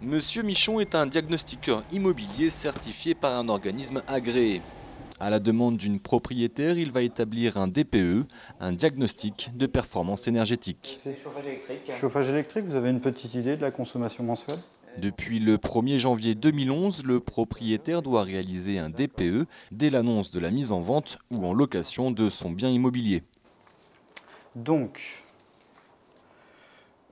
Monsieur Michon est un diagnostiqueur immobilier certifié par un organisme agréé. À la demande d'une propriétaire, il va établir un DPE, un diagnostic de performance énergétique. C'est chauffage électrique. Chauffage électrique, vous avez une petite idée de la consommation mensuelle? Depuis le 1er janvier 2011, le propriétaire doit réaliser un DPE dès l'annonce de la mise en vente ou en location de son bien immobilier. Donc,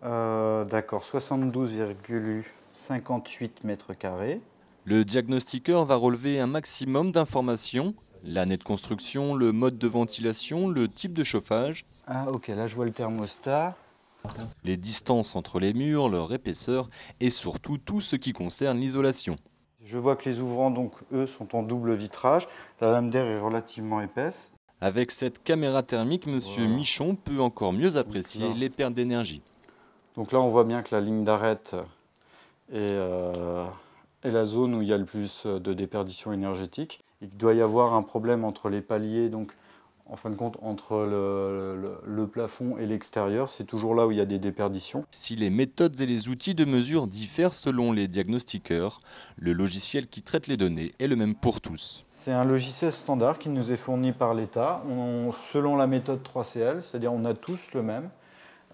d'accord, 72,58 mètres carrés. Le diagnostiqueur va relever un maximum d'informations, l'année de construction, le mode de ventilation, le type de chauffage, Ah ok, là je vois le thermostat. les distances entre les murs, leur épaisseur et surtout tout ce qui concerne l'isolation. Je vois que les ouvrants, donc eux, sont en double vitrage. La lame d'air est relativement épaisse. Avec cette caméra thermique, Monsieur Voilà. Michon peut encore mieux apprécier les pertes d'énergie. Donc là, on voit bien que la ligne d'arête est la zone où il y a le plus de déperdition énergétique. Il doit y avoir un problème entre les paliers, donc en fin de compte, entre le plafond et l'extérieur. C'est toujours là où il y a des déperditions. Si les méthodes et les outils de mesure diffèrent selon les diagnostiqueurs, le logiciel qui traite les données est le même pour tous. C'est un logiciel standard qui nous est fourni par l'État, selon la méthode 3CL, c'est-à-dire on a tous le même.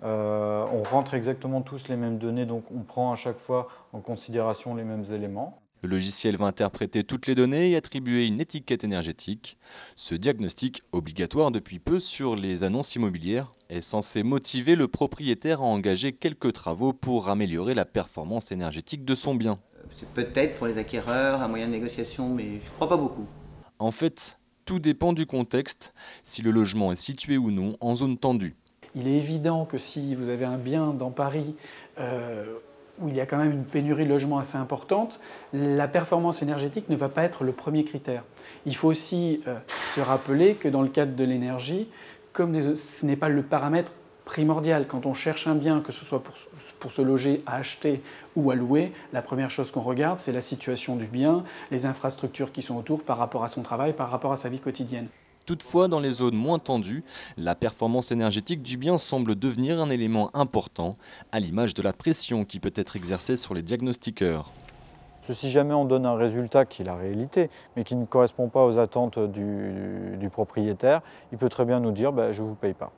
On rentre exactement tous les mêmes données, donc on prend à chaque fois en considération les mêmes éléments. Le logiciel va interpréter toutes les données et attribuer une étiquette énergétique. Ce diagnostic, obligatoire depuis peu sur les annonces immobilières, est censé motiver le propriétaire à engager quelques travaux pour améliorer la performance énergétique de son bien. C'est peut-être pour les acquéreurs un moyen de négociation, mais je ne crois pas beaucoup. En fait, tout dépend du contexte, si le logement est situé ou non en zone tendue. Il est évident que si vous avez un bien dans Paris où il y a quand même une pénurie de logements assez importante, la performance énergétique ne va pas être le premier critère. Il faut aussi se rappeler que dans le cadre de l'énergie, comme ce n'est pas le paramètre primordial, quand on cherche un bien, que ce soit pour se loger, à acheter ou à louer, la première chose qu'on regarde, c'est la situation du bien, les infrastructures qui sont autour par rapport à son travail, par rapport à sa vie quotidienne. Toutefois, dans les zones moins tendues, la performance énergétique du bien semble devenir un élément important, à l'image de la pression qui peut être exercée sur les diagnostiqueurs. Si jamais on donne un résultat qui est la réalité, mais qui ne correspond pas aux attentes du propriétaire, il peut très bien nous dire je ne vous paye pas.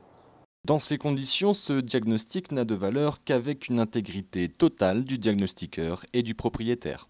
Dans ces conditions, ce diagnostic n'a de valeur qu'avec une intégrité totale du diagnostiqueur et du propriétaire.